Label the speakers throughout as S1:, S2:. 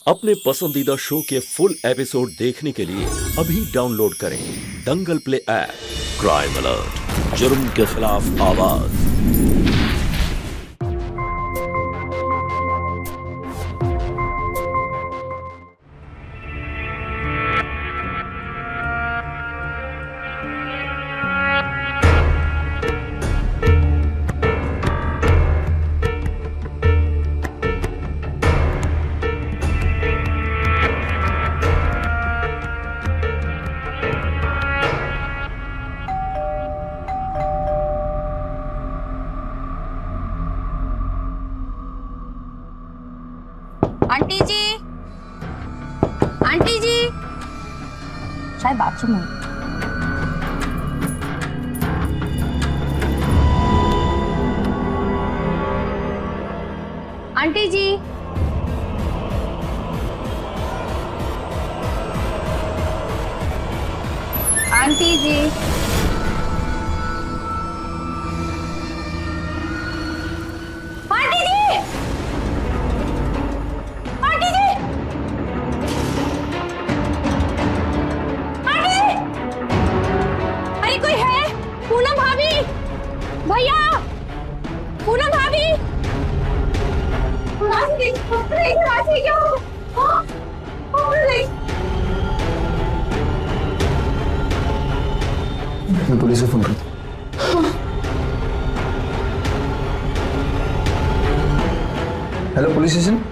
S1: अपने पसंदीदा शो के फुल एपिसोड देखने के लिए अभी डाउनलोड करें दंगल प्ले ऐप। क्राइम अलर्ट, जुर्म के खिलाफ आवाज।
S2: आंटी जी, आंटी जी, शायद बाथरूम में। आंटी जी, आंटी जी, भैया, पूनम भाभी,
S3: मैं पुलिस से फोन करता हूँ। Hello police station.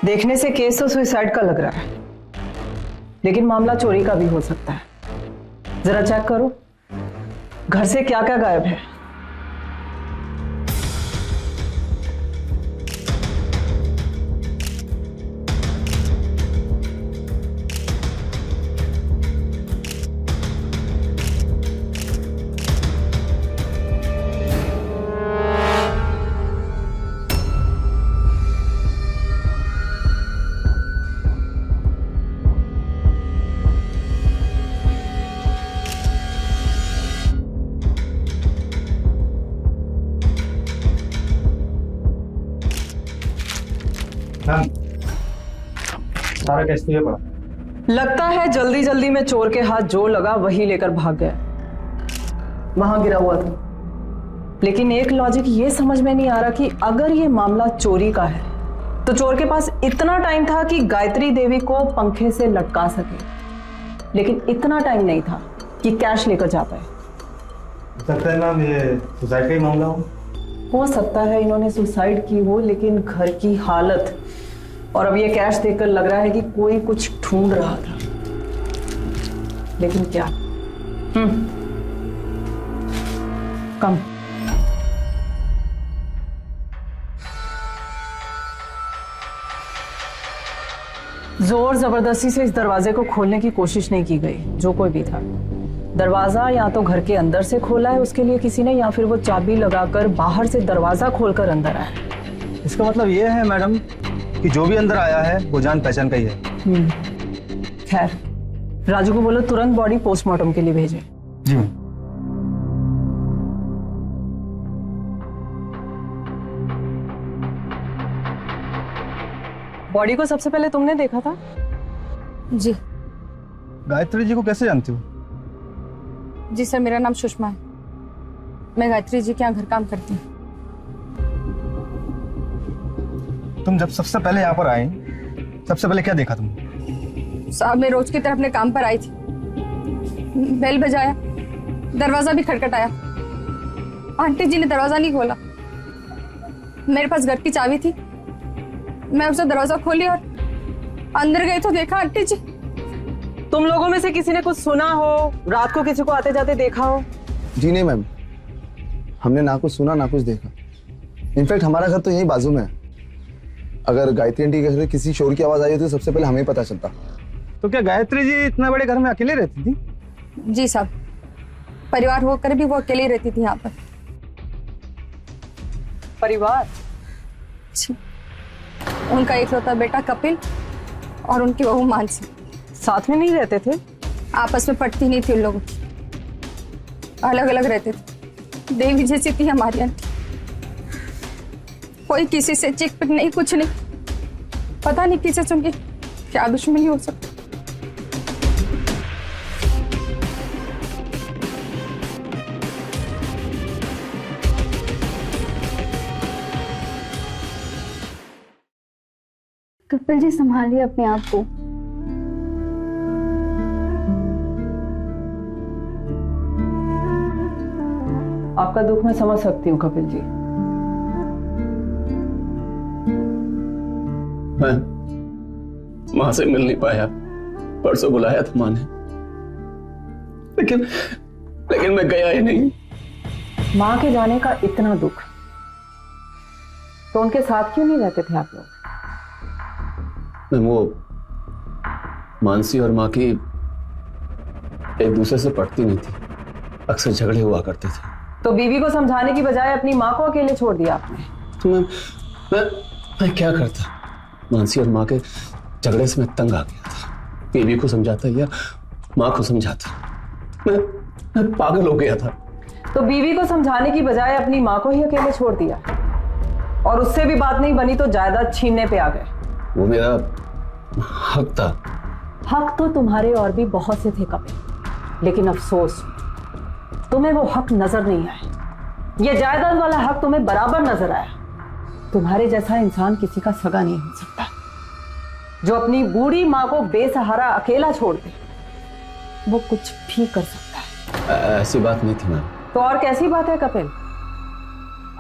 S4: देखने से केस तो सुसाइड का लग रहा है, लेकिन मामला चोरी का भी हो सकता है। जरा चेक करो घर से क्या क्या गायब है।
S3: सारा केस तो ये पड़ा।
S4: लगता है जल्दी जल्दी में चोर के हाथ जो लगा वही लेकर भाग गया। वहां गिरा हुआ था, लेकिन एक लॉजिक ये समझ में नहीं आ रहा कि अगर ये मामला चोरी का है तो चोर के पास इतना टाइम था कि गायत्री देवी को पंखे से लटका सके, लेकिन इतना टाइम नहीं था कि कैश लेकर जा पाए।
S3: सकता है मैम ये सुसाइड का ही मामला
S4: हो सकता है इन्होंने सुसाइड की हो, लेकिन घर की हालत और अब ये कैश देखकर लग रहा है कि कोई कुछ ढूंढ रहा था, लेकिन क्या? कम जोर जबरदस्ती से इस दरवाजे को खोलने की कोशिश नहीं की गई। जो कोई भी था, दरवाजा या तो घर के अंदर से खोला है उसके लिए किसी ने, या फिर वो चाबी लगाकर बाहर से दरवाजा खोलकर अंदर आया।
S3: इसका मतलब ये है मैडम कि जो भी अंदर आया है वो जान पहचान का ही है।
S4: खैर, राजू को बोलो तुरंत बॉडी पोस्टमार्टम के लिए भेजे।
S3: जी मैम।
S4: बॉडी को सबसे पहले तुमने देखा था?
S2: जी
S3: गायत्री जी को कैसे जानती हो?
S2: जी सर, मेरा नाम सुषमा है। मैं गायत्री जी के यहाँ घर काम करती हूँ।
S3: तुम जब सबसे पहले यहाँ पर आए, सबसे पहले क्या देखा तुम?
S2: साहब, मैं रोज की तरह अपने काम पर आई थी। बेल बजाया, दरवाजा भी खटखटाया। आंटी जी ने दरवाजा नहीं खोला। मेरे पास घर की चाबी थी, मैं उसे दरवाजा खोली और अंदर गई तो देखा आंटी जी।
S4: तुम लोगों में से किसी ने कुछ सुना हो, रात को किसी को आते जाते देखा हो?
S5: जी नहीं मैम, हमने ना कुछ सुना ना कुछ देखा। इनफैक्ट हमारा घर तो यही बाजू में है। अगर गायत्री आंटी के घर से किसी शोर की आवाज आई होती तो सबसे पहले हमें पता चलता।
S3: तो क्या गायत्री जी इतना बड़े घर में अकेले रहती थी?
S2: जी साहब, परिवार होकर भी वो अकेली रहती थी यहाँ पर।
S4: परिवार?
S2: उनका इकलौता बेटा कपिल और उनकी बहू मानसी।
S4: साथ में नहीं रहते थे?
S2: आपस में पटती नहीं थी उन लोगों की। अलग अलग रहते थे। देवी जैसी थी हमारी आंटी, कोई किसी से चिक पिक नहीं, कुछ नहीं। पता नहीं किसे सुन के क्या दुश्मनी हो सकती।
S6: कपिल जी संभालिए अपने आप को।
S4: आपका दुख मैं समझ सकती हूँ कपिल जी।
S7: मैं मां से मिल नहीं पाया। परसों बुलाया था मां ने, लेकिन मैं गया ही नहीं।
S4: माँ के जाने का इतना दुख, तो उनके साथ क्यों नहीं रहते थे आप लोग?
S7: मैं वो मानसी और मां की एक दूसरे से पटती नहीं थी, अक्सर झगड़े हुआ करते थे।
S4: तो बीवी को समझाने की बजाय अपनी माँ को अकेले छोड़ दिया आपने।
S7: तो मैं क्या करता? मानसी और मां के झगड़े से मैं तंग आ गया था। बीवी को समझाता या मां को समझाता, मैं पागल हो गया था।
S4: तो बीवी को समझाने की बजाय अपनी माँ को ही अकेले छोड़ दिया, और उससे भी बात नहीं बनी तो जायदाद छीनने पे आ गए।
S7: वो मेरा हक था।
S4: हक तो तुम्हारे और भी बहुत से थे कपिल, लेकिन अफसोस तुम्हें वो हक नजर नहीं आया। ये जायदाद वाला हक तुम्हें बराबर नजर आया। तुम्हारे जैसा इंसान किसी का सगा नहीं हो सकता, जो अपनी बूढ़ी माँ को बेसहारा अकेला छोड़ दे। वो कुछ भी कर सकता है।
S7: ऐसी बात नहीं थी मैम।
S4: तो और कैसी बात है कपिल?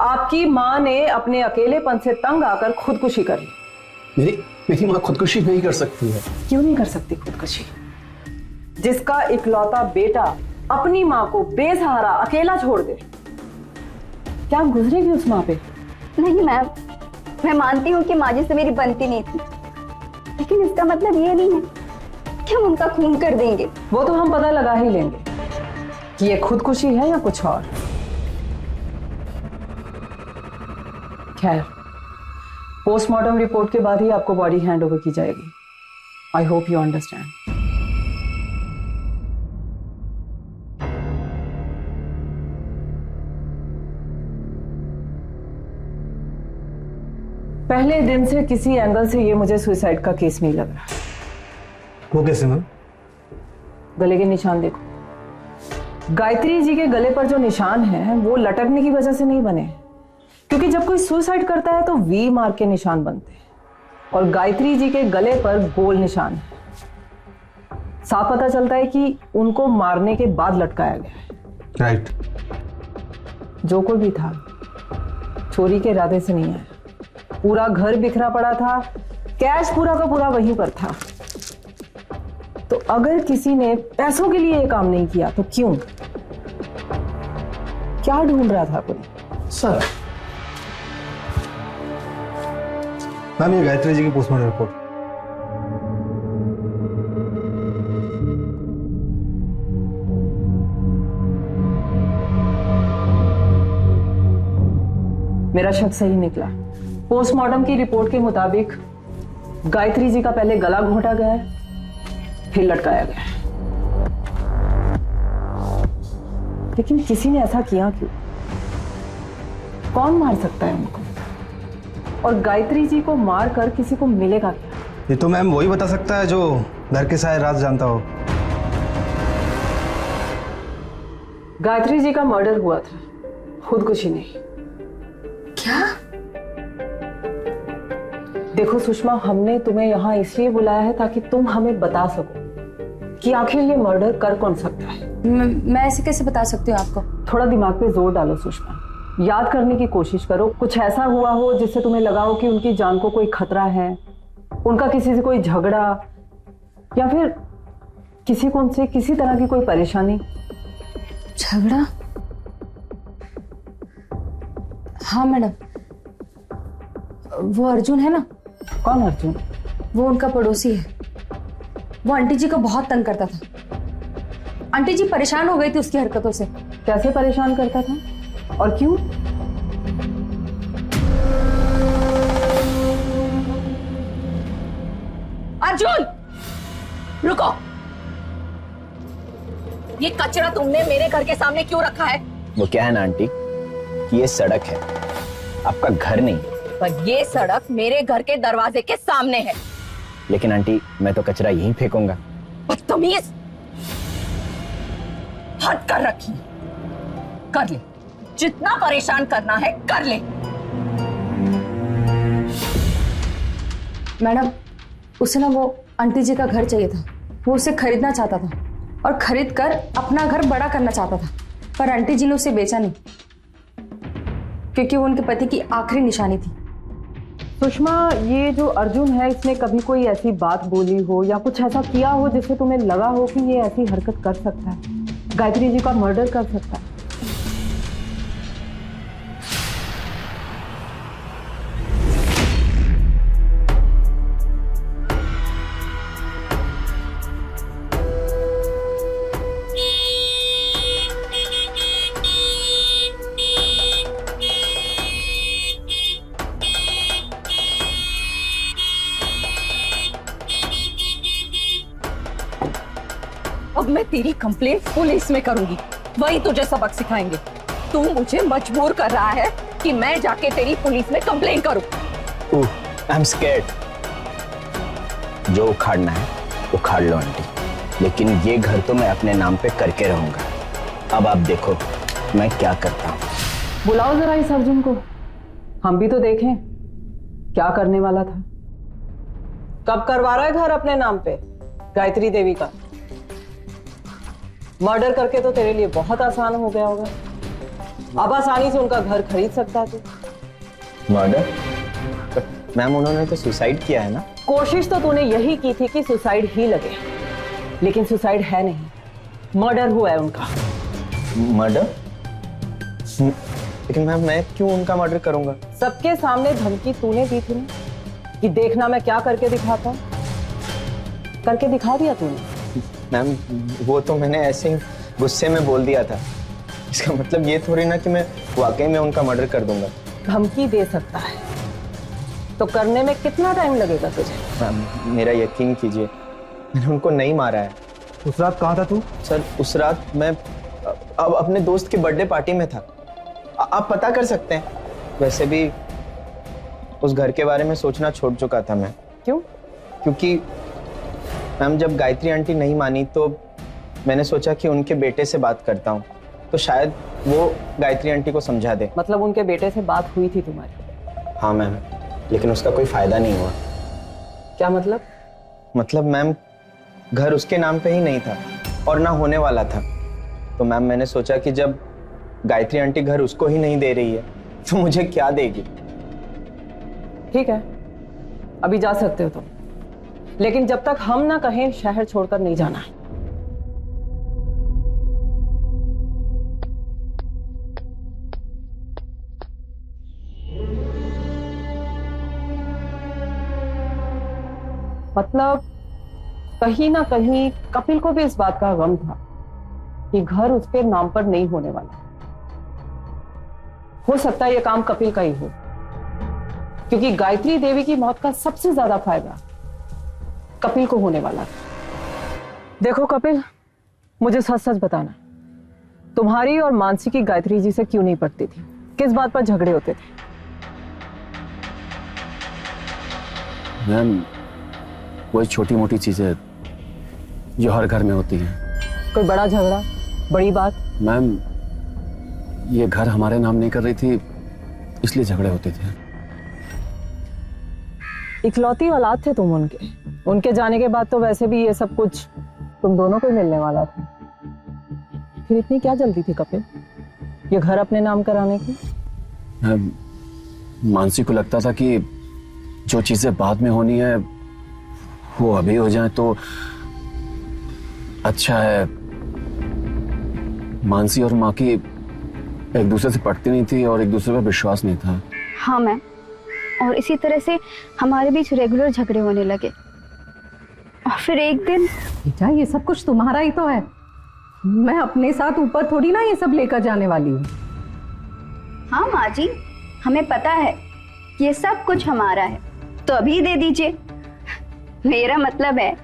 S4: आपकी माँ ने अपने अकेलेपन से तंग आकर खुदकुशी कर ली।
S7: मेरी माँ खुदकुशी नहीं कर सकती है।
S4: क्यों नहीं कर सकती खुदकुशी? जिसका इकलौता बेटा अपनी माँ को बेसहारा अकेला छोड़ दे, क्या गुजरेगी उस माँ पे?
S6: नहीं मैम, मैं मानती हूँ कि माँ जी से मेरी बनती नहीं थी, लेकिन इसका मतलब ये नहीं है कि हम उनका खून कर देंगे।
S4: वो तो हम पता लगा ही लेंगे कि ये खुदकुशी है या कुछ और। खैर, पोस्टमार्टम रिपोर्ट के बाद ही आपको बॉडी हैंड ओवर की जाएगी। I hope you understand. पहले दिन से किसी एंगल से ये मुझे सुसाइड का केस नहीं लग रहा।
S3: वो कैसे मैम?
S4: गले के निशान देखो। गायत्री जी के गले पर जो निशान है वो लटकने की वजह से नहीं बने, क्योंकि जब कोई सुसाइड करता है तो वी मार्क के निशान बनते हैं, और गायत्री जी के गले पर गोल निशान है। साफ पता चलता है कि उनको मारने के बाद लटकाया गया है।
S3: राइट।
S4: जो कोई भी था, चोरी के इरादे से नहीं आया। पूरा घर बिखरा पड़ा था, कैश पूरा का पूरा वहीं पर था। तो अगर किसी ने पैसों के लिए ये काम नहीं किया तो क्यों? क्या ढूंढ रहा था कोई?
S7: सर,
S3: मैम ये गायत्री जी की पोस्टमार्टम रिपोर्ट।
S4: मेरा शक सही निकला। पोस्टमार्टम की रिपोर्ट के मुताबिक गायत्री जी का पहले गला घोंटा गया है, फिर लटकाया गया है। लेकिन किसी ने ऐसा किया क्यों? कौन मार सकता है उनको? और गायत्री जी को मार कर किसी को मिलेगा क्या?
S3: ये तो मैम वही बता सकता है जो घर के सारे राज जानता हो।
S4: गायत्री जी का मर्डर हुआ था, खुदकुशी नहीं।
S2: क्या?
S4: देखो सुषमा, हमने तुम्हें यहाँ इसलिए बुलाया है ताकि तुम हमें बता सको कि आखिर ये मर्डर कर कौन सकता है।
S2: मैं ऐसे कैसे बता सकती हूँ आपको?
S4: थोड़ा दिमाग पे जोर डालो सुषमा, याद करने की कोशिश करो। कुछ ऐसा हुआ हो जिससे तुम्हें लगा हो कि उनकी जान को कोई खतरा है, उनका किसी से कोई झगड़ा, या फिर किसी को उनसे किसी तरह की कोई परेशानी।
S2: झगड़ा? हाँ मैडम, वो अर्जुन है ना।
S4: कौन अर्जुन?
S2: वो उनका पड़ोसी है। वो आंटी जी को बहुत तंग करता था। आंटी जी परेशान हो गई थी उसकी हरकतों से।
S4: कैसे परेशान करता था और क्यों?
S2: अर्जुन रुको।
S8: ये कचरा तुमने मेरे घर के सामने क्यों रखा है?
S9: वो क्या है ना आंटी कि ये सड़क है, आपका घर नहीं।
S8: पर ये सड़क मेरे घर के दरवाजे के सामने है।
S9: लेकिन आंटी मैं तो कचरा यहीं फेंकूंगा।
S8: बदतमीज, हद कर रखी। कर ले, जितना परेशान करना है कर ले।
S2: मैडम, उसे ना वो आंटी जी का घर चाहिए था, वो उसे खरीदना चाहता था और खरीद कर अपना घर बड़ा करना चाहता था, पर आंटी जी ने उसे बेचा नहीं क्योंकि वो उनके पति की आखिरी निशानी थी।
S4: सुषमा, ये जो अर्जुन है इसने कभी कोई ऐसी बात बोली हो या कुछ ऐसा किया हो जिससे तुम्हें लगा हो कि ये ऐसी हरकत कर सकता है, गायत्री जी का मर्डर कर सकता है?
S8: अब मैं तेरी कंप्लेंट पुलिस में करूंगी, वही तुझे सबक सिखाएंगे। तू मुझे मजबूर कर रहा है कि मैं जाके तेरी पुलिस में कंप्लेंट करूं।
S9: I am scared. जो उखाड़ना है उखाड़ लो आंटी, लेकिन ये घर तो मैं अपने नाम पे करके रहूंगा। अब आप देखो मैं क्या करता हूँ।
S4: बुलाओ जरा इस अर्जुन को, हम भी तो देखें क्या करने वाला था। कब करवा रहा है घर अपने नाम पे गायत्री देवी का? मर्डर करके तो तेरे लिए बहुत आसान हो गया होगा, अब आसानी से उनका घर खरीद सकता है तू।
S9: मर्डर? मैम उन्होंने तो सुसाइड किया है ना।
S4: कोशिश तो तूने यही की थी कि सुसाइड ही लगे, लेकिन सुसाइड है नहीं, मर्डर हुआ है उनका।
S9: मर्डर? लेकिन मैम मैं क्यों उनका मर्डर करूंगा?
S4: सबके सामने धमकी तूने दी थी ना कि देखना मैं क्या करके दिखाता हूं, करके दिखा दिया तूने।
S9: मैम वो तो मैंने ऐसे ही गुस्से में बोल दिया था, इसका मतलब ये थोड़ी ना कि मैं वाकई में उनका मर्डर कर दूंगा।
S4: धमकी दे सकता है तो करने में कितना टाइम लगेगा तुझे?
S9: मैम मेरा यकीन कीजिए, मैंने उनको नहीं मारा है।
S3: उस रात कहाँ था तू?
S9: सर उस रात मैं अब अपने दोस्त की बर्थडे पार्टी में था। आप पता कर सकते हैं। वैसे भी उस घर के बारे में सोचना छोड़ चुका था मैं।
S4: क्यों?
S9: क्योंकि मैम जब गायत्री आंटी नहीं मानी तो मैंने सोचा कि उनके बेटे से बात करता हूँ, तो शायद वो गायत्री आंटी को समझा दे।
S4: मतलब उनके बेटे से बात हुई थी तुम्हारी?
S9: हाँ मैम, लेकिन उसका कोई फायदा नहीं हुआ।
S4: क्या मतलब?
S9: मतलब मैम घर उसके नाम पे ही नहीं था और ना होने वाला था, तो मैम मैंने सोचा कि जब गायत्री आंटी घर उसको ही नहीं दे रही है तो मुझे क्या देगी।
S4: ठीक है, अभी जा सकते हो तुम, लेकिन जब तक हम ना कहें शहर छोड़कर नहीं जाना है। मतलब कहीं ना कहीं कपिल को भी इस बात का गम था कि घर उसके नाम पर नहीं होने वाला। हो सकता है ये काम कपिल का ही हो, क्योंकि गायत्री देवी की मौत का सबसे ज्यादा फायदा कपिल को होने वाला था। देखो कपिल, मुझे सच सच बताना, तुम्हारी और मानसी की गायत्री जी से क्यों नहीं पटती थी? किस बात पर झगड़े होते थे?
S7: मैम वही छोटी मोटी चीजें जो हर घर में होती हैं।
S4: कोई बड़ा झगड़ा, बड़ी बात?
S7: मैम ये घर हमारे नाम नहीं कर रही थी, इसलिए झगड़े होते थे।
S4: इकलौती औलाद थे तुम उनके जाने के बाद तो वैसे भी ये सब कुछ तुम दोनों को मिलने वाला था। फिर इतनी क्या जल्दी थी कपिल ये घर अपने नाम कराने की?
S7: मानसी को लगता था कि जो चीजें बाद में होनी है वो अभी हो जाए तो अच्छा है। मानसी और माँ की एक दूसरे से पटती नहीं थी और एक दूसरे पर विश्वास नहीं था।
S6: हाँ मैम, और इसी तरह से हमारे बीच रेगुलर झगड़े होने लगे। और फिर एक दिन
S10: बेटा ये सब कुछ तुम्हारा ही तो है, मैं अपने साथ ऊपर थोड़ी ना ये सब लेकर जाने वाली हूँ।
S6: हाँ माँ जी, हमें पता है ये सब कुछ हमारा है, तो अभी दे दीजिए। मेरा मतलब है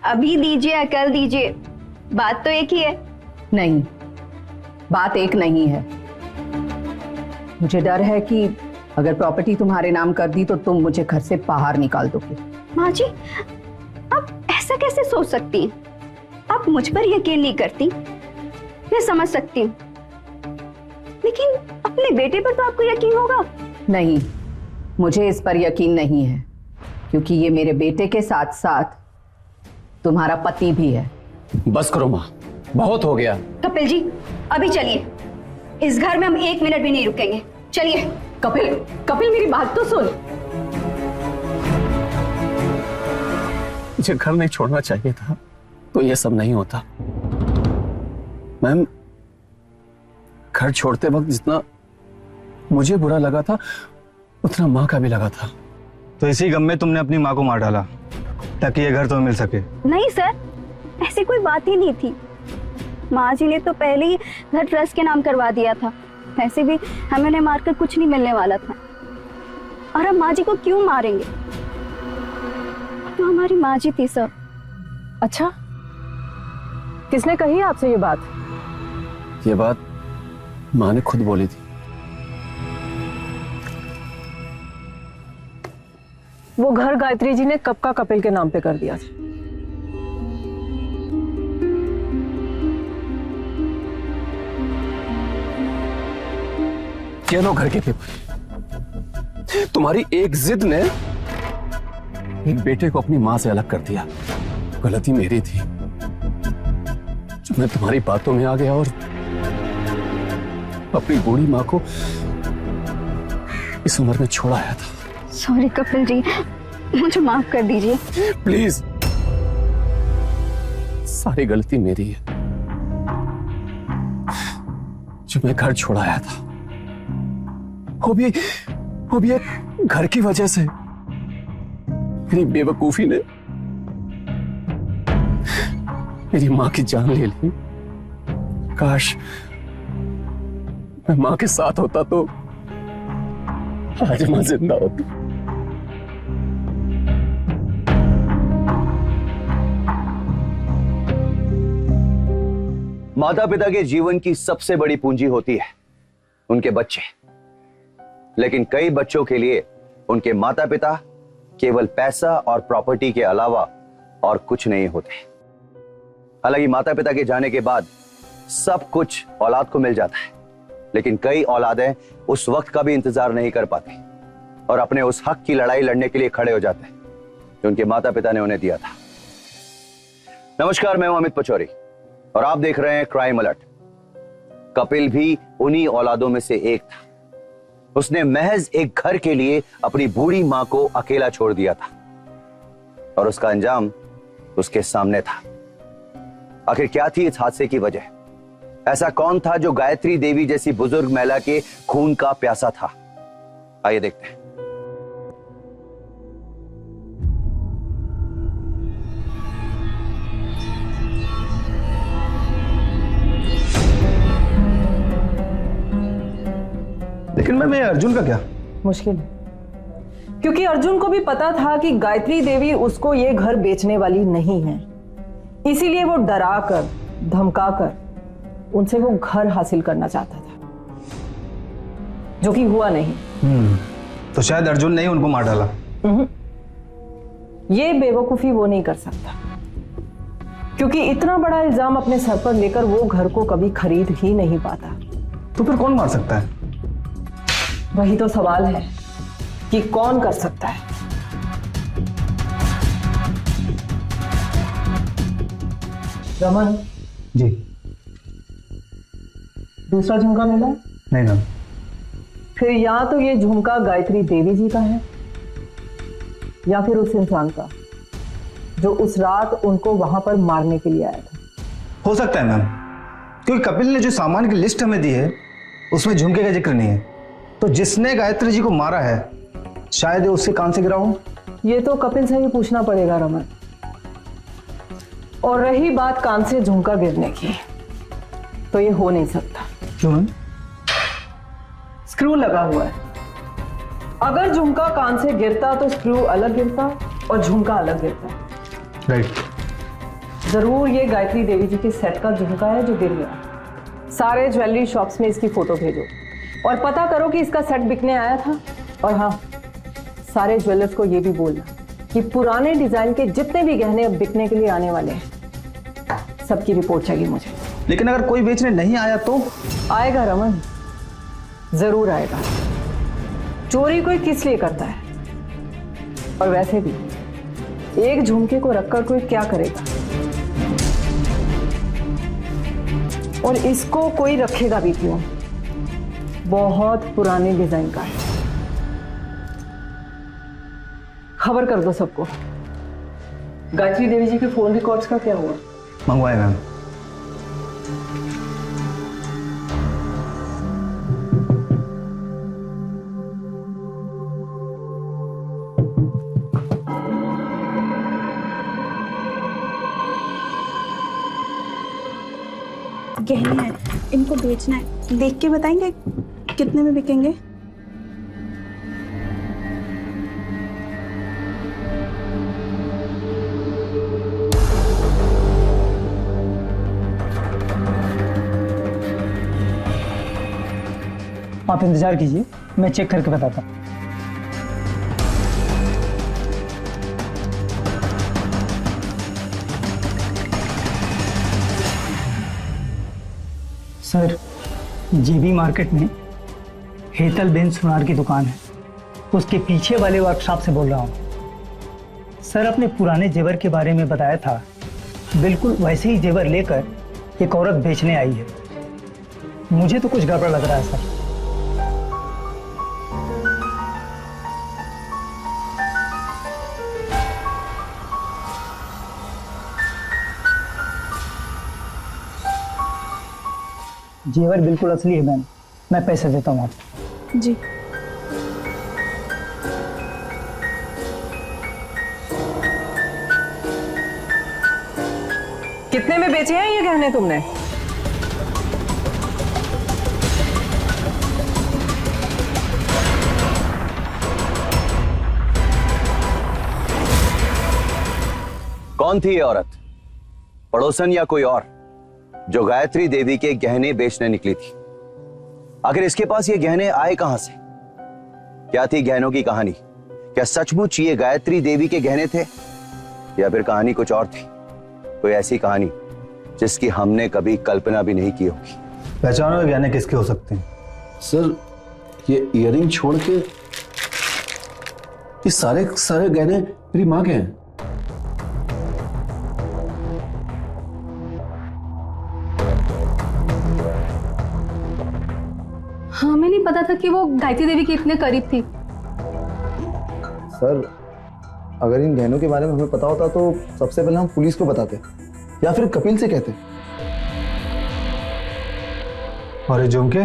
S6: अभी दीजिए या कल दीजिए, बात तो एक ही है।
S10: नहीं, बात एक नहीं है। मुझे डर है कि अगर प्रॉपर्टी तुम्हारे नाम कर दी तो तुम मुझे घर से बाहर निकाल दोगे।
S6: माँ जी, आप ऐसा कैसे सोच सकती हैं? आप मुझ पर यकीन नहीं करती, मैं समझ सकती हूँ, लेकिन अपने बेटे पर तो आपको यकीन होगा।
S10: नहीं, मुझे इस पर यकीन नहीं है, क्योंकि ये मेरे बेटे के साथ साथ तुम्हारा पति भी है।
S7: बस करो माँ, बहुत हो गया।
S6: कपिल जी, अभी चलिए, इस घर में हम 1 मिनट भी नहीं रुकेंगे। चलिए।
S10: कपिल, कपिल मेरी बात तो सुन।
S7: मुझे घर नहीं छोड़ना चाहिए था तो ये सब नहीं होता। मैम, घर छोड़ते वक्त जितना मुझे बुरा लगा था उतना माँ का भी लगा था।
S3: तो इसी गम में तुमने अपनी माँ को मार डाला ताकि ये घर तुम्हें मिल सके?
S6: नहीं सर, ऐसी कोई बात ही नहीं थी। माँ जी ने तो पहले ही घर ट्रस्ट के नाम करवा दिया था। वैसे भी हमें उन्हें मारकर कुछ नहीं मिलने वाला था, और हम माँ जी को क्यों मारेंगे? तो हमारी माँ जी थी सर।
S4: अच्छा, किसने कही आपसे ये बात?
S7: ये बात माँ ने खुद बोली थी।
S4: वो घर गायत्री जी ने कब का कपिल के नाम पे कर दिया था?
S7: क्या लो घर के पेपर। तुम्हारी एक जिद ने एक बेटे को अपनी मां से अलग कर दिया। गलती मेरी थी जो मैं तुम्हारी बातों में आ गया और अपनी बूढ़ी मां को इस उम्र में छोड़ आया था।
S6: सॉरी कपिल जी, मुझे माफ कर दीजिए
S7: प्लीज। सारी गलती मेरी है जो मैं घर छोड़ आया था, वो भी एक घर की वजह से। मेरी बेवकूफी ने मेरी मां की जान ले ली। काश मैं मां के साथ होता तो आज मां जिंदा होती।
S9: माता पिता के जीवन की सबसे बड़ी पूंजी होती है उनके बच्चे, लेकिन कई बच्चों के लिए उनके माता पिता केवल पैसा और प्रॉपर्टी के अलावा और कुछ नहीं होते। हालांकि माता पिता के जाने के बाद सब कुछ औलाद को मिल जाता है, लेकिन कई औलादें उस वक्त का भी इंतजार नहीं कर पाती और अपने उस हक की लड़ाई लड़ने के लिए खड़े हो जाते हैं जो उनके माता पिता ने उन्हें दिया था। नमस्कार, मैं हूं अमित पचौरी और आप देख रहे हैं क्राइम अलर्ट। कपिल भी उन्हीं औलादों में से एक था। उसने महज एक घर के लिए अपनी बूढ़ी मां को अकेला छोड़ दिया था और उसका अंजाम उसके सामने था। आखिर क्या थी इस हादसे की वजह? ऐसा कौन था जो गायत्री देवी जैसी बुजुर्ग महिला के खून का प्यासा था? आइए देखते हैं।
S3: लेकिन मैं अर्जुन का क्या?
S4: मुश्किल है, क्योंकि अर्जुन को भी पता था कि गायत्री देवी उसको ये घर बेचने वाली नहीं है। इसीलिए वो डरा कर धमका कर उनसे वो घर हासिल करना चाहता था, जो कि हुआ नहीं।
S3: तो शायद अर्जुन ने ही उनको मार डाला।
S4: ये बेवकूफी वो नहीं कर सकता, क्योंकि इतना बड़ा इल्जाम अपने सर पर लेकर वो घर को कभी खरीद ही नहीं पाता।
S3: तो फिर कौन मार सकता है?
S4: वही तो सवाल है कि कौन कर सकता है। रमन
S3: जी।
S4: दूसरा झुमका मिला?
S3: नहीं मैम।
S4: फिर या तो ये झुमका गायत्री देवी जी का है या फिर उस इंसान का जो उस रात उनको वहां पर मारने के लिए आया था।
S3: हो सकता है मैम, क्योंकि कपिल ने जो सामान की लिस्ट हमें दी है उसमें झुमके का जिक्र नहीं है। तो जिसने गायत्री जी को मारा है शायद ये उसके कान से गिरा हो।
S4: ये तो कपिल से ही पूछना पड़ेगा रमन। और रही बात कान से झुमका गिरने की, तो ये हो नहीं सकता।
S3: क्यों मैम?
S4: स्क्रू लगा हुआ है। अगर झुमका कान से गिरता तो स्क्रू अलग गिरता और झुमका अलग गिरता।
S3: राइट।
S4: जरूर ये गायत्री देवी जी के सेट का झुमका है जो गिर गया। सारे ज्वेलरी शॉप्स में इसकी फोटो भेजो और पता करो कि इसका सेट बिकने आया था। और हाँ, सारे ज्वेलर्स को ये भी बोलना कि पुराने डिजाइन के जितने भी गहने अब बिकने के लिए आने वाले हैं, सबकी रिपोर्ट चाहिए मुझे।
S3: लेकिन अगर कोई बेचने नहीं आया तो?
S4: आएगा रमन, जरूर आएगा। चोरी कोई किस लिए करता है? और वैसे भी एक झुमके को रखकर कोई क्या करेगा, और इसको कोई रखेगा भी क्यों? बहुत पुराने डिजाइन का है। खबर कर दो सबको। गायत्री देवी जी के फोन रिकॉर्ड्स का क्या हुआ?
S3: मंगवाए मैम।
S6: गहने हैं, इनको बेचना है। देख के बताएंगे कितने में बिकेंगे?
S11: आप इंतजार कीजिए, मैं चेक करके बताता हूँ। सर, जेबी मार्केट में हेतल बेन सुनार की दुकान है, उसके पीछे वाले वर्कशॉप से बोल रहा हूँ। सर, अपने पुराने जेवर के बारे में बताया था, बिल्कुल वैसे ही जेवर लेकर एक औरत बेचने आई है। मुझे तो कुछ गड़बड़ लग रहा है सर। जेवर बिल्कुल असली है मैम, मैं पैसे देता हूँ आपको।
S6: जी।
S4: कितने में बेचे हैं ये गहने तुमने?
S9: कौन थी ये औरत? पड़ोसन या कोई और जो गायत्री देवी के गहने बेचने निकली थी? आखिर इसके पास ये गहने आए कहां से? क्या थी गहनों की कहानी? क्या सचमुच ये गायत्री देवी के गहने थे, या फिर कहानी कुछ और थी? कोई ऐसी कहानी जिसकी हमने कभी कल्पना भी नहीं की होगी।
S3: पहचानो ये गहने किसके हो सकते हैं?
S7: सर, ये इयररिंग छोड़ के ये सारे गहने मेरी माँ के हैं।
S2: हमें नहीं पता था कि वो गायत्री देवी के इतने करीब थी।
S5: सर, अगर इन गहनों के बारे में हमें पता होता तो सबसे पहले हम पुलिस को बताते या फिर कपिल से कहते।
S3: और ये झुमके?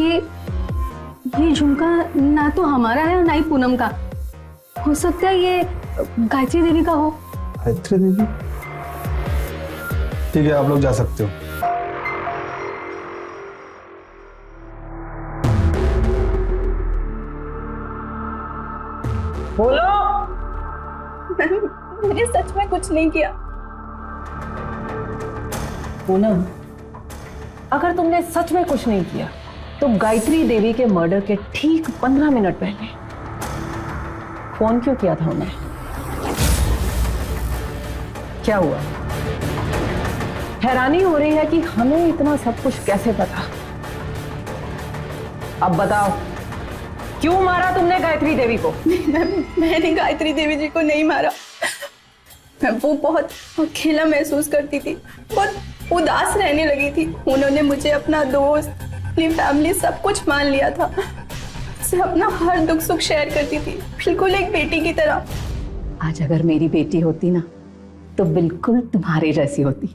S2: ये झुमका ना तो हमारा है और ना ही पूनम का। हो सकता है ये गायत्री देवी का हो।
S3: गायत्री देवी? ठीक है, आप लोग जा सकते हो।
S4: बोलो।
S6: मैंने सच में कुछ नहीं किया।
S4: पूनम, अगर तुमने सच में कुछ नहीं किया तो गायत्री देवी के मर्डर के ठीक 15 मिनट पहले फोन क्यों किया था उन्हें? क्या हुआ? हैरानी हो रही है कि हमें इतना सब कुछ कैसे पता। अब बताओ, क्यों मारा तुमने गायत्री देवी को?
S6: मैंने गायत्री देवी जी को नहीं मारा। वो बहुत अकेला महसूस करती थी, बहुत उदास रहने लगी थी। उन्होंने मुझे अपना दोस्त, अपनी फैमिली सब कुछ मान लिया था। से अपना हर दुख सुख शेयर करती थी, बिल्कुल एक बेटी की तरह।
S10: आज अगर मेरी बेटी होती ना तो बिल्कुल तुम्हारे जैसी होती।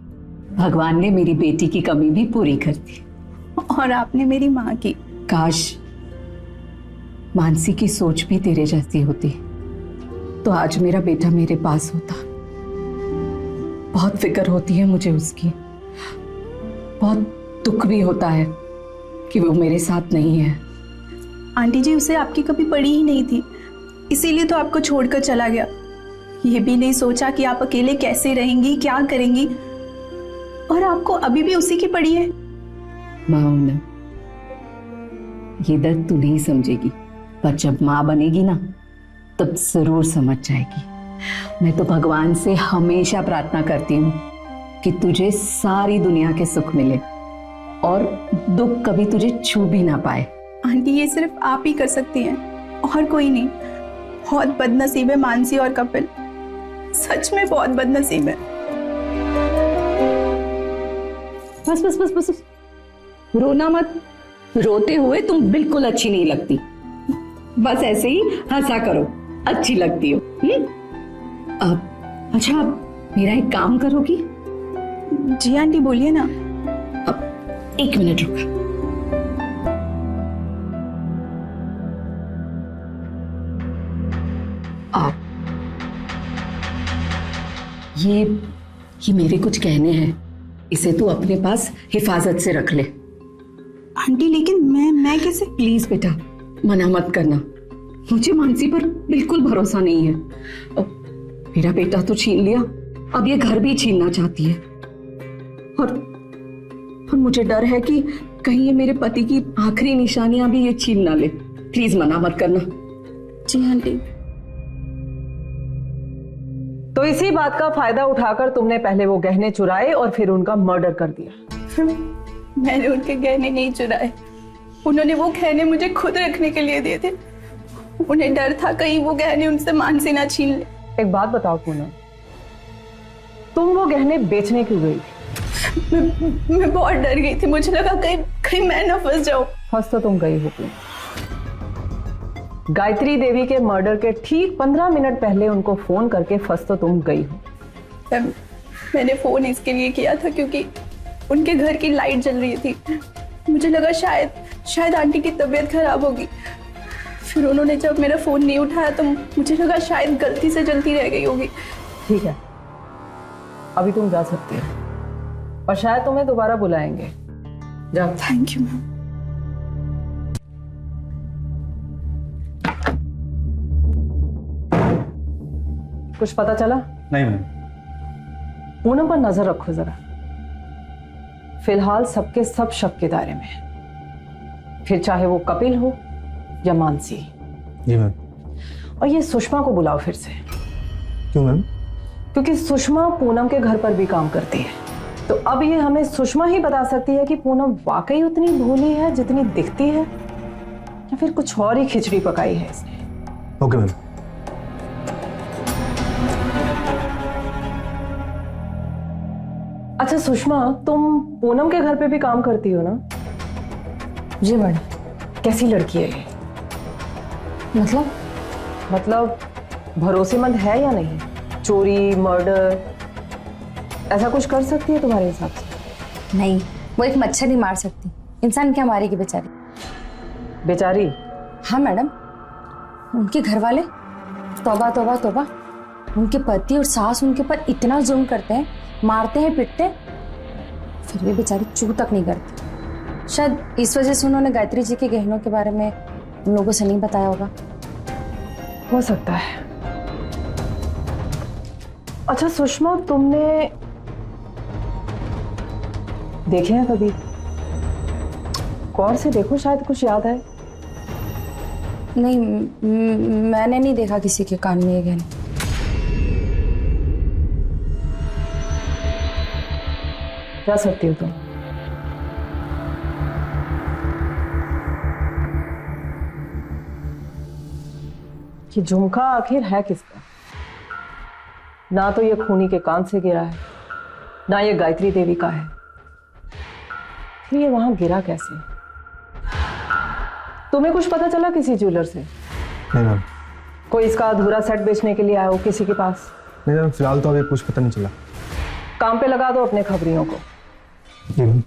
S10: भगवान ने मेरी बेटी की कमी भी पूरी कर दी।
S6: और आपने मेरी माँ की।
S10: काश मानसी की सोच भी तेरे जैसी होती तो आज मेरा बेटा मेरे पास होता। बहुत फिक्र होती है मुझे उसकी, बहुत दुख भी होता है कि वो मेरे साथ नहीं है।
S6: आंटी जी, उसे आपकी कभी पड़ी ही नहीं थी, इसीलिए तो आपको छोड़कर चला गया।
S12: ये भी नहीं सोचा कि आप अकेले कैसे रहेंगी, क्या करेंगी, और आपको अभी भी उसी की पड़ी है।
S10: माँ, ये दर्द तू नहीं समझेगी, पर जब माँ बनेगी ना तब जरूर समझ जाएगी। मैं तो भगवान से हमेशा प्रार्थना करती हूँ कि तुझे सारी दुनिया के सुख मिले और दुख कभी तुझे छू भी ना पाए।
S12: आंटी, ये सिर्फ आप ही कर सकती हैं और कोई नहीं। बहुत बदनसीब है मानसी और कपिल, सच में बहुत बदनसीब है।
S10: बस बस बस बस, रोना मत। रोते हुए तुम बिल्कुल अच्छी नहीं लगती। बस ऐसे ही हंसा करो, अच्छी लगती हो। अच्छा, मेरा एक काम करोगी?
S12: जी आंटी, बोलिए ना।
S10: अब 1 मिनट रुको। आप ये मेरे कुछ कहने हैं, इसे तू अपने पास हिफाजत से रख ले।
S12: आंटी, लेकिन मैं कैसे?
S10: प्लीज बेटा, मना मत करना। मुझे मानसी पर बिल्कुल भरोसा नहीं है। मेरा बेटा तो छीन लिया, अब ये घर भी छीनना चाहती है। और मुझे डर है कि कहीं ये मेरे पति की आखिरी निशानियां भी ये छीन ना ले। प्लीज मना मत करना।
S12: जी आंटी।
S4: तो इसी बात का फायदा उठाकर तुमने पहले वो गहने चुराए और फिर उनका मर्डर कर दिया।
S12: मैंने उनके गहने नहीं चुराए, उन्होंने वो गहने मुझे खुद रखने के लिए दिए थे। उन्हें डर था कहीं वो गहने उनसे मानसी ना छीन ले।
S4: एक बात बताओ पूनम, तुम वो गहने बेचने क्यों गई थी?
S12: मैं बहुत डर गई थी, मुझे लगा कहीं मैं ना फंस जाऊं।
S4: फंस तो तुम गई हो पूनम। गायत्री देवी के मर्डर के ठीक 15 मिनट पहले उनको फोन करके फंस तो तुम गई हो।
S12: मैंने फोन इसके लिए किया था क्योंकि उनके घर की लाइट जल रही थी। मुझे लगा शायद आंटी की तबीयत खराब होगी। फिर उन्होंने जब मेरा फोन नहीं उठाया तो मुझे लगा शायद गलती से जलती रह गई होगी।
S4: ठीक है, अभी तुम जा सकती हो और शायद तुम्हें दोबारा बुलाएंगे। जाओ।
S12: Thank you ma'am.
S4: कुछ पता चला?
S3: नहीं मैम।
S4: पूनम पर नजर रखो जरा। फिलहाल सबके सब शक के दायरे में, फिर चाहे वो कपिल हो या मानसी।
S3: जी मैम।
S4: और ये सुषमा को बुलाओ फिर से।
S3: क्यों मैम?
S4: क्योंकि सुषमा पूनम के घर पर भी काम करती है, तो अब ये हमें सुषमा ही बता सकती है कि पूनम वाकई उतनी भोली है जितनी दिखती है, या फिर कुछ और ही खिचड़ी पकाई है इसने।
S3: Okay ma'am.
S4: अच्छा सुषमा, तुम पूनम के घर पे भी काम करती हो ना?
S2: जी मैडम।
S4: कैसी लड़की है ये? मतलब भरोसेमंद है या नहीं? चोरी, मर्डर, ऐसा कुछ कर सकती है तुम्हारे हिसाब से?
S2: नहीं, वो एक मच्छर ही मार सकती, इंसान क्या मारेगी बेचारी।
S4: बेचारी?
S2: हाँ मैडम, उनके घर वाले तौबा तौबा तौबा, उनके पति और सास उनके ऊपर इतना जुल्म करते हैं, मारते हैं, पीटते हैं, फिर भी बेचारी चू तक नहीं करती। शायद इस वजह से उन्होंने गायत्री जी के गहनों के बारे में उन लोगों से नहीं बताया होगा।
S4: हो सकता है। अच्छा सुषमा, तुमने देखे हैं कभी? गौर से देखो, शायद कुछ याद आए।
S2: नहीं, मैंने नहीं देखा किसी के कान में ये गहने।
S4: जा सकती हो तुम। ये झुमका आखिर है किसका? ना तो ये खूनी के कान से गिरा है, ना ये गायत्री देवी का है, फिर ये वहां गिरा कैसे? तुम्हें कुछ पता चला किसी ज्वेलर से?
S3: नहीं मैम।
S4: कोई इसका अधूरा सेट बेचने के लिए आया हो किसी के पास?
S3: नहीं मैम, फिलहाल तो अभी कुछ पता नहीं चला।
S4: काम पे लगा दो अपने खबरियों को।
S3: जी मैम।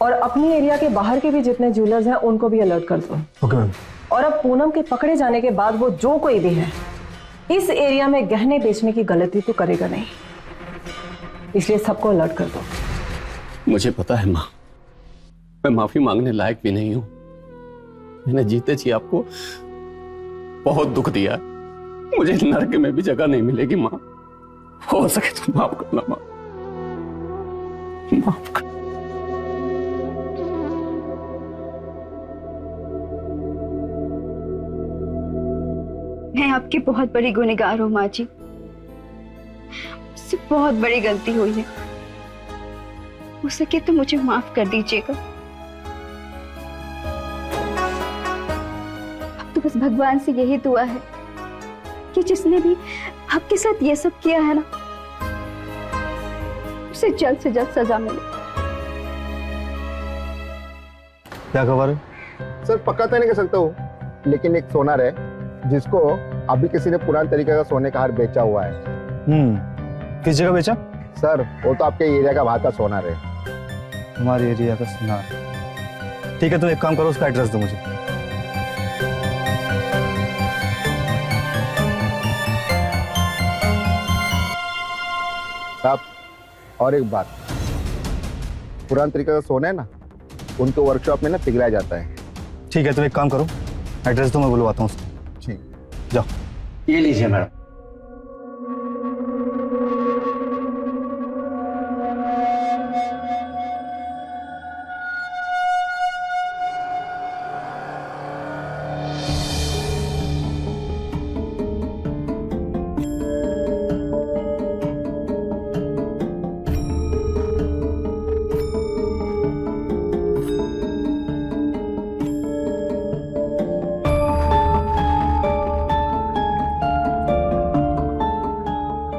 S4: और अपनी एरिया के बाहर के भी जितने ज्वेलर्स हैं उनको भी अलर्ट कर दो।
S3: Okay ma'am.
S4: और अब पूनम के पकड़े जाने के बाद वो जो कोई भी है इस एरिया में गहने बेचने की गलती तो करेगा नहीं, इसलिए सबको अलर्ट कर दो।
S7: मुझे पता है माँ, मैं माफी मांगने लायक भी नहीं हूं। मैंने जीते जी आपको बहुत दुख दिया, मुझे नरक में भी जगह नहीं मिलेगी माँ। हो सके तो माफ करना माँ, माफ कर।
S6: मैं आपकी बहुत बड़ी गुनहगार हूँ माँ जी, मुझसे बहुत बड़ी गलती हुई है, हो सके तो मुझे माफ कर दीजिएगा। अब तो बस भगवान से यही दुआ है कि जिसने भी आपके साथ ये सब किया है ना, उसे जल्द से जल्द सजा मिले।
S3: क्या खबर है?
S5: सर पक्का तो नहीं कह सकता हूँ, लेकिन एक सोनार है जिसको अभी किसी ने पुराने तरीके का सोने का हार बेचा हुआ है।
S3: किस जगह बेचा?
S5: सर वो तो आपके एरिया का बाहर का सोनार है।
S3: हमारे एरिया का सोनार? ठीक है, तुम एक काम करो, उसका एड्रेस दो मुझे।
S5: साहब और एक बात, पुराने तरीके का सोना है ना, उनके वर्कशॉप में ना पिघलाया जाता है।
S3: ठीक है, तुम एक काम करो, एड्रेस दो, मैं बुलवाता हूँ उसको।
S5: ठीक,
S3: जाओ।
S7: ये लीजिए मैडम।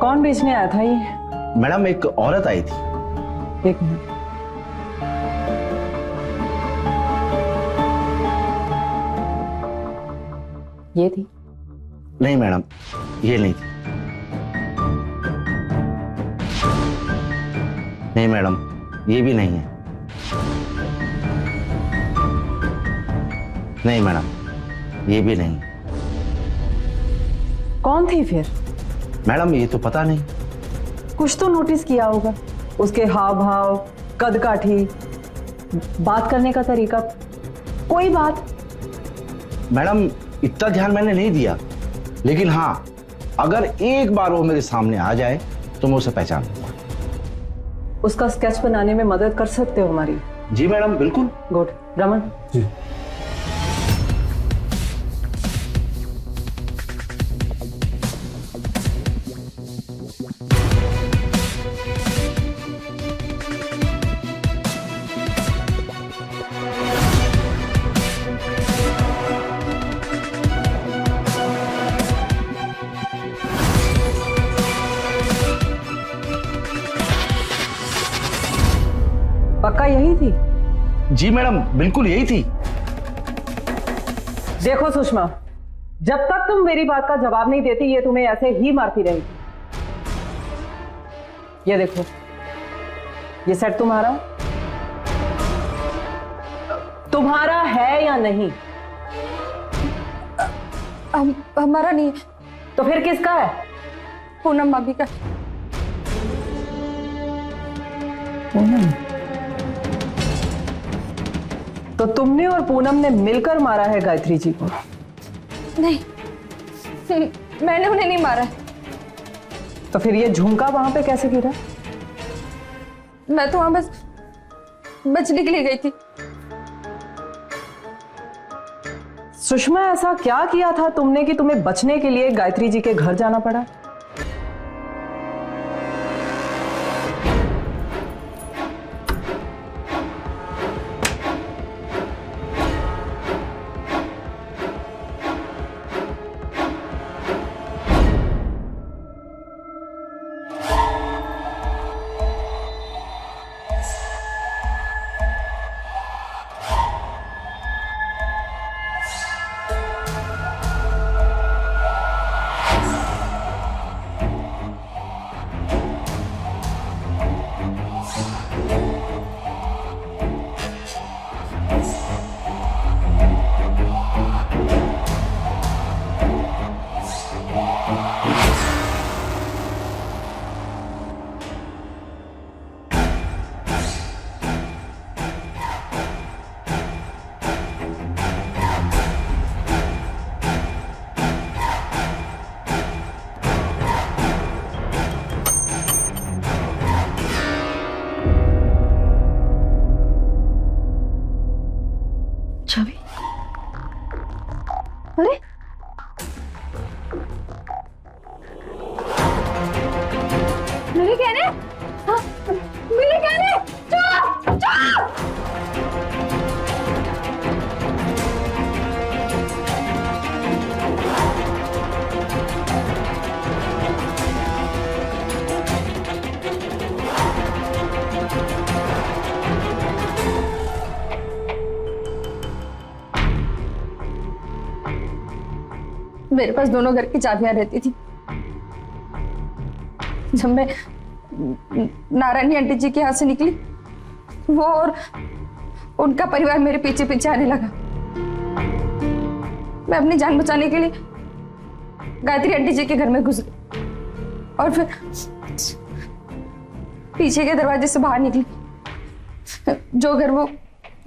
S4: कौन बेचने आया था ये?
S9: मैडम एक औरत आई थी।
S4: एक मिनट। ये थी?
S9: नहीं मैडम, ये नहीं थी। नहीं मैडम, ये भी नहीं है। नहीं मैडम, ये भी नहीं है।
S4: कौन थी फिर?
S9: मैडम ये तो पता नहीं।
S4: कुछ तो नोटिस किया होगा, उसके हाव भाव, कद काठी, बात करने का तरीका, कोई बात?
S9: मैडम इतना ध्यान मैंने नहीं दिया, लेकिन हाँ अगर एक बार वो मेरे सामने आ जाए तो मैं उसे पहचान लूंगा।
S4: उसका स्केच बनाने में मदद कर सकते हो हमारी?
S9: जी मैडम बिल्कुल।
S4: गुड। रमन
S3: जी।
S4: पक्का यही थी?
S9: जी मैडम बिल्कुल यही थी।
S4: देखो सुषमा, जब तक तुम मेरी बात का जवाब नहीं देती ये तुम्हें ऐसे ही मारती रहेगी। ये देखो, ये सेट तुम्हारा है या नहीं?
S2: हमारा नहीं।
S4: तो फिर किसका है?
S2: पूनम भाभी का।
S4: पूनम? तो तुमने और पूनम ने मिलकर मारा है गायत्री जी को?
S2: नहीं, मैंने उन्हें नहीं मारा।
S4: तो फिर ये झुमका वहां पे कैसे गिरा?
S2: मैं तो वहां बस बचने के लिए गई थी।
S4: सुषमा ऐसा क्या किया था तुमने कि तुम्हें बचने के लिए गायत्री जी के घर जाना पड़ा?
S6: चाबी? अरे मेरे गहने, हाँ, मेरे गहने, चोर, चोर!
S2: मेरे पास दोनों घर की चाबियां रहती थी। जब मैं नारायणी आंटी जी के हाथ से निकली, वो और उनका परिवार मेरे पीछे पीछे आने लगा। मैं अपनी जान बचाने के लिए गायत्री आंटी जी के घर में घुस गई और फिर पीछे के दरवाजे से बाहर निकली, जो घर वो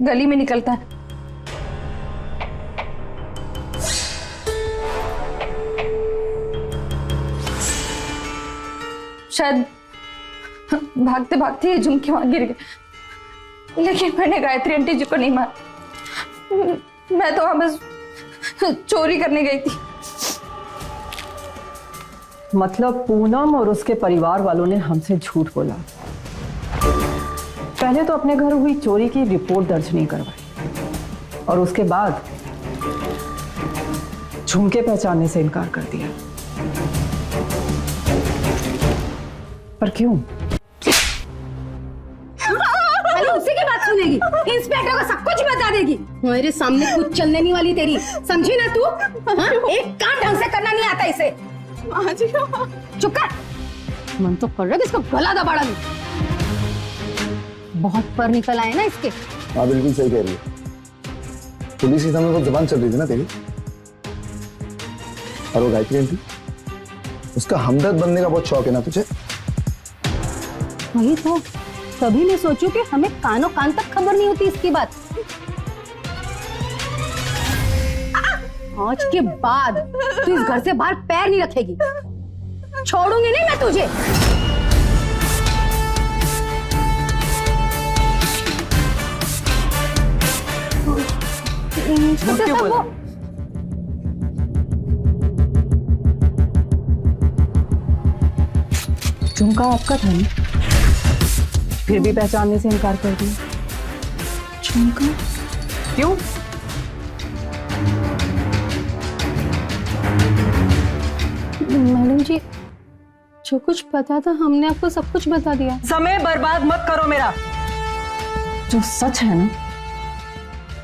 S2: गली में निकलता है। शायद भागते भागते ये झुमके वहां गिर गए, लेकिन मैंने गायत्री आंटी जी को नहीं मारा। मैं तो वहां बस चोरी करने गई थी।
S4: मतलब पूनम और उसके परिवार वालों ने हमसे झूठ बोला। पहले तो अपने घर हुई चोरी की रिपोर्ट दर्ज नहीं करवाई और उसके बाद झुमके पहचानने से इनकार कर दिया। पर क्यों?
S13: पहले उसी की बात सुनेगी, इंस्पेक्टर को सब कुछ बता देगी। मेरे सामने कुछ चलने नहीं वाली तेरी, समझी ना तू? हाँ? एक काम ढंग से करना नहीं आता इसे। चुप कर। मन तो कर रहा है कि इसको गला दबाड़ा लूं। बहुत पर निकल आए ना इसके।
S5: हाँ बिल्कुल सही कह रही है। पुलिस के सामने तो जुबान चल रही थी ना तेरी। और वो गायत्री आंटी, उसका हमदर्द बनने का बहुत शौक है ना तुझे?
S13: वही तो, तभी मैं सोचूं कि हमें कानों कान तक खबर नहीं होती इसकी बात। आज के बाद तू इस घर से बाहर पैर नहीं रखेगी। छोड़ूंगी नहीं मैं तुझे।
S4: झुमका आपका था ना, फिर भी पहचानने से इनकार कर दिया।
S13: झुमका?
S4: क्यों?
S13: मैडम जी, जो कुछ पता था हमने आपको सब कुछ बता दिया।
S4: समय बर्बाद मत करो मेरा। जो सच है ना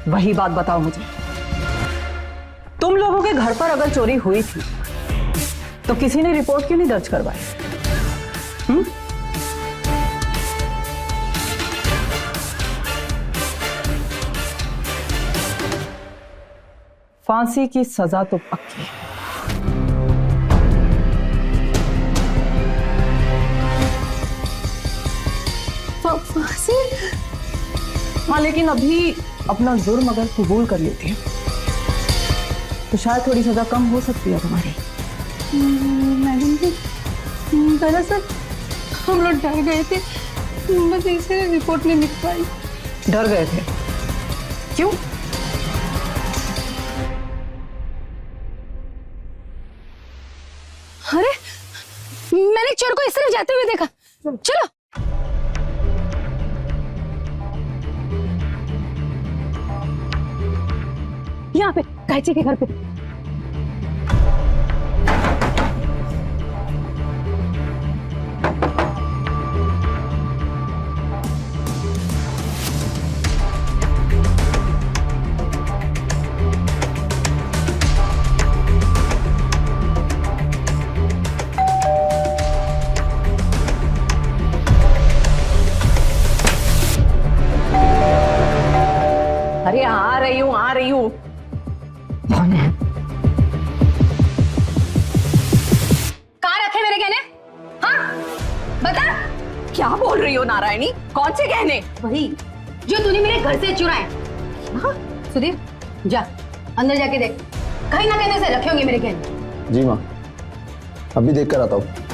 S4: वही बात बताओ मुझे। तुम लोगों के घर पर अगर चोरी हुई थी तो किसी ने रिपोर्ट क्यों नहीं दर्ज करवाई? फांसी की सजा तो पक्की है।
S13: फांसी?
S4: हाँ, लेकिन अभी अपना जुर्म अगर कबूल कर लेती है तो शायद थोड़ी सजा कम हो सकती है तुम्हारी।
S13: मैडम जी, दरअसल हम लोग डर गए थे, बस इसलिए रिपोर्ट नहीं लिख पाई।
S4: डर गए थे? क्यों?
S13: अरे, मैंने चोर को इस तरफ जाते हुए देखा। चलो। यहाँ पे गायत्री के घर पे।
S8: अरे आ रही हूँ, आ रही हूँ।
S13: कौन है? कहाँ रखे मेरे गहने? हाँ, बता।
S8: क्या बोल रही हो नारायणी? कौन से गहने?
S13: वही जो तूने मेरे घर से चुराए। हाँ, सुधीर, जा अंदर जाके देख, कहीं ना कहीं से रखे होंगे मेरे गहने।
S5: जी माँ, अभी देख कर आता हूँ।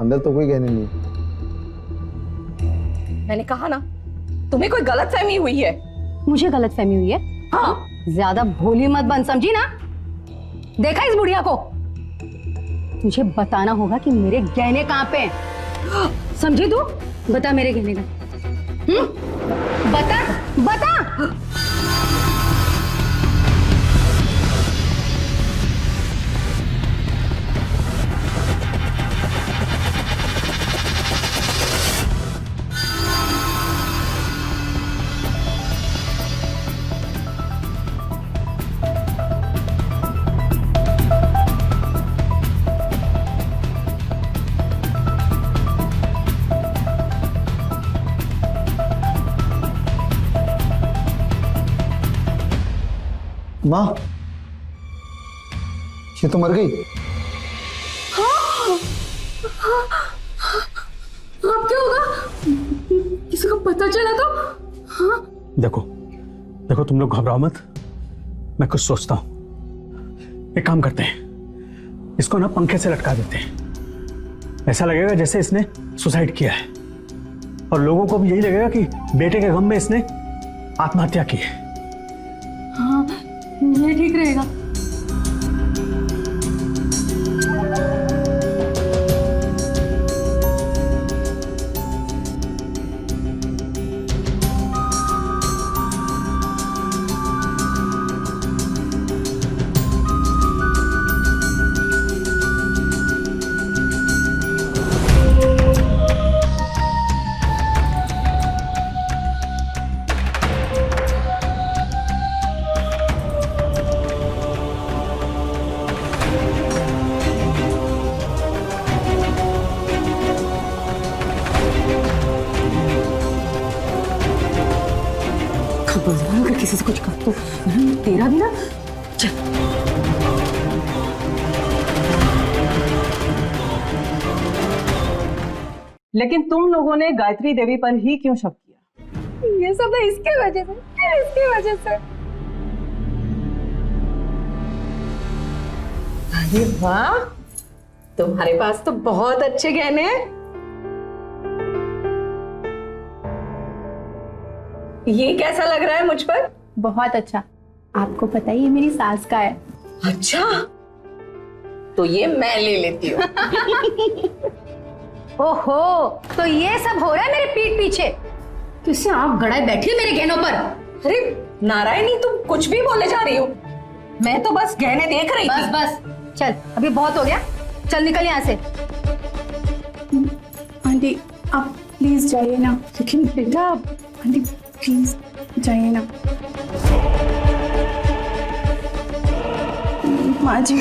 S5: अंदर तो कोई गहने नहीं है।
S8: मैंने कहा ना, तुम्हें कोई गलतफहमी हुई है।
S13: मुझे गलतफहमी हुई है?
S8: हाँ।
S13: ज्यादा भोली मत बन, समझी ना? देखा इस बुढ़िया को? तुझे बताना होगा कि मेरे गहने कहाँ पे हैं। समझी तू? बता मेरे गहने का। बता बता।
S5: माँ, ये तो मर गई।
S13: अब क्या होगा? किसी को पता चला तो? हाँ?
S7: देखो देखो, तुम लोग घबराओ मत, मैं कुछ सोचता हूं। एक काम करते हैं, इसको ना पंखे से लटका देते हैं। ऐसा लगेगा जैसे इसने सुसाइड किया है, और लोगों को भी यही लगेगा कि बेटे के गम में इसने आत्महत्या की है।
S13: हाँ, ये ठीक रहेगा। अगर किसी से कुछ कहा तो तेरा भी ना। चल।
S4: लेकिन तुम लोगों ने गायत्री देवी पर ही क्यों शक किया?
S2: ये सब ना इसके वजह से, इसकी वजह से।
S8: अरे वाह, तुम्हारे पास तो बहुत अच्छे गहने हैं। ये कैसा लग रहा है मुझ पर?
S12: बहुत अच्छा। आपको पता ही, ये मेरी सास का है।
S8: अच्छा, तो ये मैं ले लेती हूँ।
S13: ओहो, तो ये सब हो रहा है मेरे पीठ पीछे। किससे आप गड़ाए बैठी है मेरे गहनों पर?
S8: अरे नारायणी, तुम कुछ भी बोले जा रही हो। मैं तो बस गहने देख रही थी।
S13: बस चल, अभी बहुत हो गया, चल निकल यहाँ से।
S12: आंटी आप प्लीज जाइए ना। लेकिन बेटा, आंटी प्लीज जाइए ना। माँ जी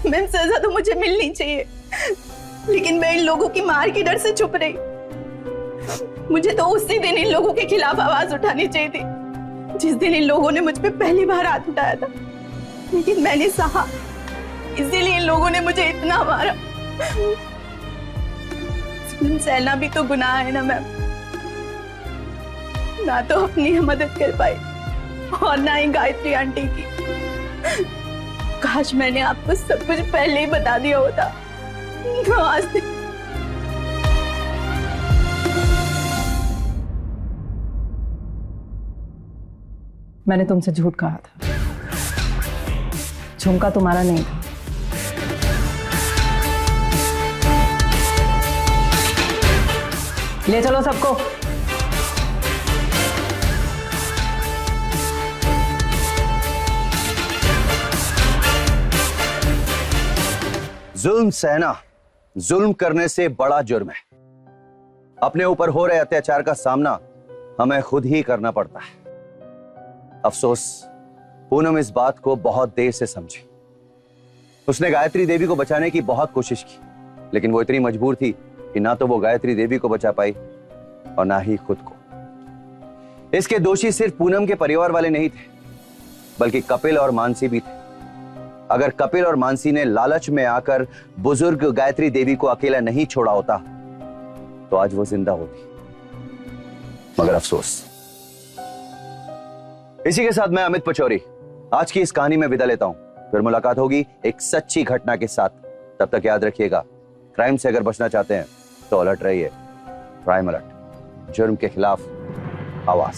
S12: मैम, सजा तो मुझे मिलनी चाहिए, लेकिन मैं इन लोगों की मार के डर से चुप रही। मुझे तो उसी दिन इन लोगों के खिलाफ आवाज उठानी चाहिए थी, जिस दिन इन लोगों ने मुझ पे पहली बार हाथ उठाया था। लेकिन मैंने सहा, इसीलिए इन लोगों ने मुझे इतना मारा। सहना भी तो गुनाह है ना मैम। ना तो अपनी मदद कर पाई और ना ही गायत्री आंटी की। काश मैंने आपको सब कुछ पहले ही बता दिया होता। आज
S4: मैंने तुमसे झूठ कहा था, झुमका तुम्हारा नहीं था। ले चलो सबको।
S9: जुल्म सहना जुल्म करने से बड़ा जुर्म है। अपने ऊपर हो रहे अत्याचार का सामना हमें खुद ही करना पड़ता है। अफसोस पूनम इस बात को बहुत देर से समझी। उसने गायत्री देवी को बचाने की बहुत कोशिश की, लेकिन वो इतनी मजबूर थी कि ना तो वो गायत्री देवी को बचा पाई और ना ही खुद को। इसके दोषी सिर्फ पूनम के परिवार वाले नहीं थे, बल्कि कपिल और मानसी भी थे। अगर कपिल और मानसी ने लालच में आकर बुजुर्ग गायत्री देवी को अकेला नहीं छोड़ा होता तो आज वो जिंदा होती। मगर अफसोस। इसी के साथ मैं अमित पचौरी आज की इस कहानी में विदा लेता हूं।
S14: फिर मुलाकात होगी एक सच्ची घटना के साथ। तब तक याद रखिएगा, क्राइम से अगर बचना चाहते हैं तो अलर्ट रहिए। क्राइम अलर्ट, जुर्म के खिलाफ आवाज।